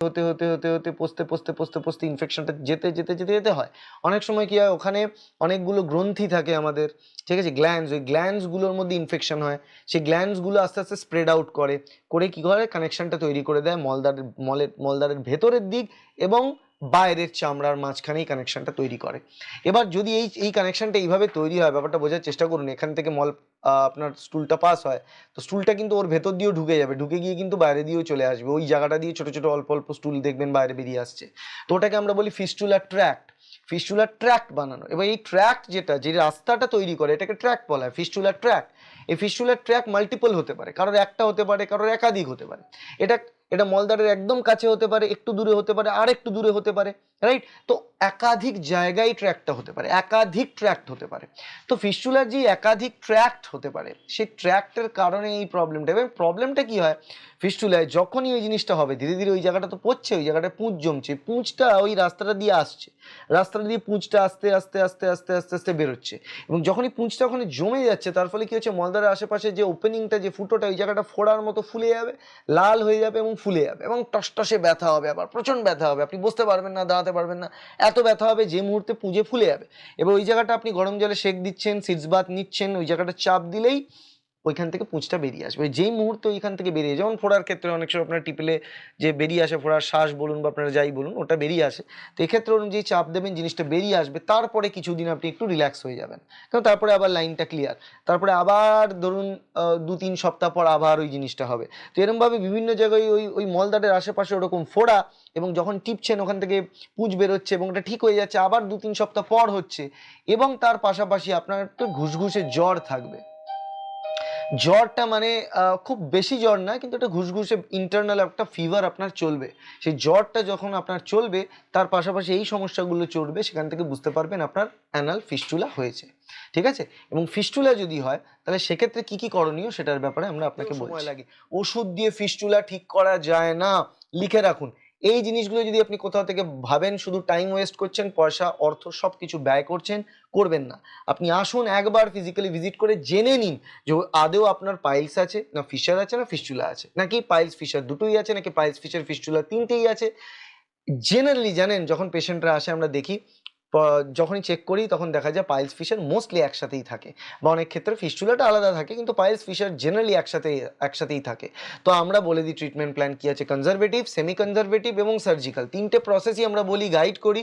হতে হতে হতে হতে পচতে পচতে পচতে পচতে ইনফেকশনটা যেতে যেতে যেতে যেতে হয়। অনেক সময় কি হয়, ওখানে অনেকগুলো গ্রন্থি থাকে আমাদের, ঠিক আছে, গ্ল্যান্ডস, ওই গ্ল্যান্ডসগুলোর মধ্যে ইনফেকশন হয়। সেই গ্ল্যান্ডসগুলো আস্তে আস্তে স্প্রেড আউট করে, করে কি করে কানেকশনটা তৈরি করে দেয় মলদ্বারের ভেতরের দিক এবং বাইরের চামড়ার মাঝখানেই কানেকশনটা তৈরি করে। এবার যদি এই এই কানেকশনটা এইভাবে তৈরি হয়, ব্যাপারটা বোঝার চেষ্টা করুন, এখান থেকে আপনার স্টুলটা পাস হয়, তো স্টুলটা কিন্তু ওর ভেতর দিয়েও ঢুকে যাবে, ঢুকে গিয়ে কিন্তু বাইরে দিয়েও চলে আসবে, ওই জায়গাটা দিয়ে ছোট ছোট অল্প অল্প স্টুল দেখবেন বাইরে বেরিয়ে আসছে। তো ওটাকে আমরা বলি ফিস্টুলার ট্র্যাক্ট। ফিস্টুলার ট্র্যাক্ট বানানো, এবার এই ট্র্যাক্ট যেটা, যে রাস্তাটা তৈরি করে, এটাকে ট্র্যাক্ট বলা হয়, ফিস্টুলার ট্র্যাক্ট। এই ফিস্টুলার ট্র্যাক্ট মাল্টিপল হতে পারে, কারোর একটা হতে পারে, কারোর একাধিক হতে পারে। এটা এটা মলদ্বারের একদম কাছে হতে পারে, একটু দূরে হতে পারে, আর একটু দূরে হতে পারে, রাইট? তো একাধিক জায়গায় ট্র্যাক্টটা হতে পারে, একাধিক ট্র্যাক্ট হতে পারে। তো ফিস্টুলার যে একাধিক ট্র্যাক্ট হতে পারে, সেই ট্র্যাক্টের কারণে এই প্রবলেমটা। এবং প্রবলেমটা কি হয় ফিস্টুলায়, যখনই ওই জিনিসটা হবে, ধীরে ধীরে ওই জায়গাটা তো পড়ছে, ওই জায়গাটা পুঁজ জমছে, পুঁজটা ওই রাস্তাটা দিয়ে আসছে, রাস্তাটা দিয়ে পুঁজটা আস্তে আস্তে আস্তে আস্তে আস্তে আস্তে বেরোচ্ছে, এবং যখনই পুঁজটা ওখানে জমে যাচ্ছে, তার ফলে কি হচ্ছে, মলদ্বারের আশেপাশে যে ওপেনিংটা, যে ফুটোটা, ওই জায়গাটা ফোড়ার মতো ফুলে যাবে, লাল হয়ে যাবে এবং ফুলে যাবে, এবং টসটসে ব্যথা হবে, আবার প্রচণ্ড ব্যথা হবে, আপনি বসতে পারবেন না, দাঁড়াতে পারবেন না, এত ব্যথা হবে যে মুহূর্তে পুঁজে ফুলে যাবে। এবার ওই জায়গাটা আপনি গরম জলে সেক দিচ্ছেন, সিটস বাথ নিচ্ছেন, ওই জায়গাটা চাপ দিলেই ওইখান থেকে পুঁজটা বেরিয়ে আসবে। যেই মুহূর্তে ওইখান থেকে বেরিয়ে, যেমন ফোড়ার ক্ষেত্রে অনেক সময় আপনার টিপলে যে বেরিয়ে আসে, ফোড়ার শ্বাস বলুন বা আপনারা যাই বলুন, ওটা বেরিয়ে আসে। তো এক্ষেত্রে অনুযায়ী চাপ দেবেন, জিনিসটা বেরিয়ে আসবে, তারপরে কিছুদিন আপনি একটু রিল্যাক্স হয়ে যাবেন, কারণ তারপরে আবার লাইনটা ক্লিয়ার, তারপরে আবার ধরুন 2-3 সপ্তাহ পর আবার ওই জিনিসটা হবে। তো এরকমভাবে বিভিন্ন জায়গায় ওই ওই মলদ্বারের আশেপাশে ওরকম ফোড়া, এবং যখন টিপছেন ওখান থেকে পুঁজ বেরোচ্ছে এবং ওটা ঠিক হয়ে যাচ্ছে, আবার 2-3 সপ্তাহ পর হচ্ছে, এবং তার পাশাপাশি আপনার একটু ঘুষঘুষে জ্বর থাকবে। জ্বরটা মানে খুব বেশি জ্বর না, কিন্তু একটা ঘুষঘুষে ইন্টারনাল একটা ফিভার আপনার চলবে। সেই জ্বরটা যখন আপনার চলবে, তার পাশাপাশি এই সমস্যাগুলো চলবে, সেখান থেকে বুঝতে পারবেন আপনার অ্যানাল ফিস্টুলা হয়েছে, ঠিক আছে? এবং ফিস্টুলা যদি হয়, তাহলে সেক্ষেত্রে কি কি করণীয়, সেটার ব্যাপারে আমরা আপনাকে বলছি। সময় লাগে, ওষুধ দিয়ে ফিস্টুলা ঠিক করা যায় না, লিখে রাখুন। এই জিনিসগুলো যদি আপনি কোথাও থেকে ভাবেন, শুধু টাইম ওয়েস্ট করছেন, পয়সা অর্থ সব কিছু ব্যয় করছেন, করবেন না। আপনি আসুন, একবার ফিজিক্যালি ভিজিট করে জেনে নিন যে আদৌ আপনার পাইলস আছে, না ফিশার আছে, না ফিস্টুলা আছে, নাকি পাইলস ফিশার দুটোই আছে, নাকি পাইলস ফিশার ফিস্টুলা তিনটেই আছে। জেনারেলি জানেন, যখন পেশেন্টরা আসে আমরা দেখি, যখনই চেক করি তখন দেখা যায় পাইলস ফিশার মোস্টলি একসাথেই থাকে, বা অনেক ক্ষেত্রে ফিস্টুলাটা আলাদা থাকে, কিন্তু পাইলস ফিশার জেনারেলি একসাথেই থাকে। তো আমরা বলে দিই ট্রিটমেন্ট প্ল্যান কি আছে, কনজারভেটিভ, সেমি কনজারভেটিভ এবং সার্জিক্যাল, তিনটে প্রসেসই আমরা বলি, গাইড করি।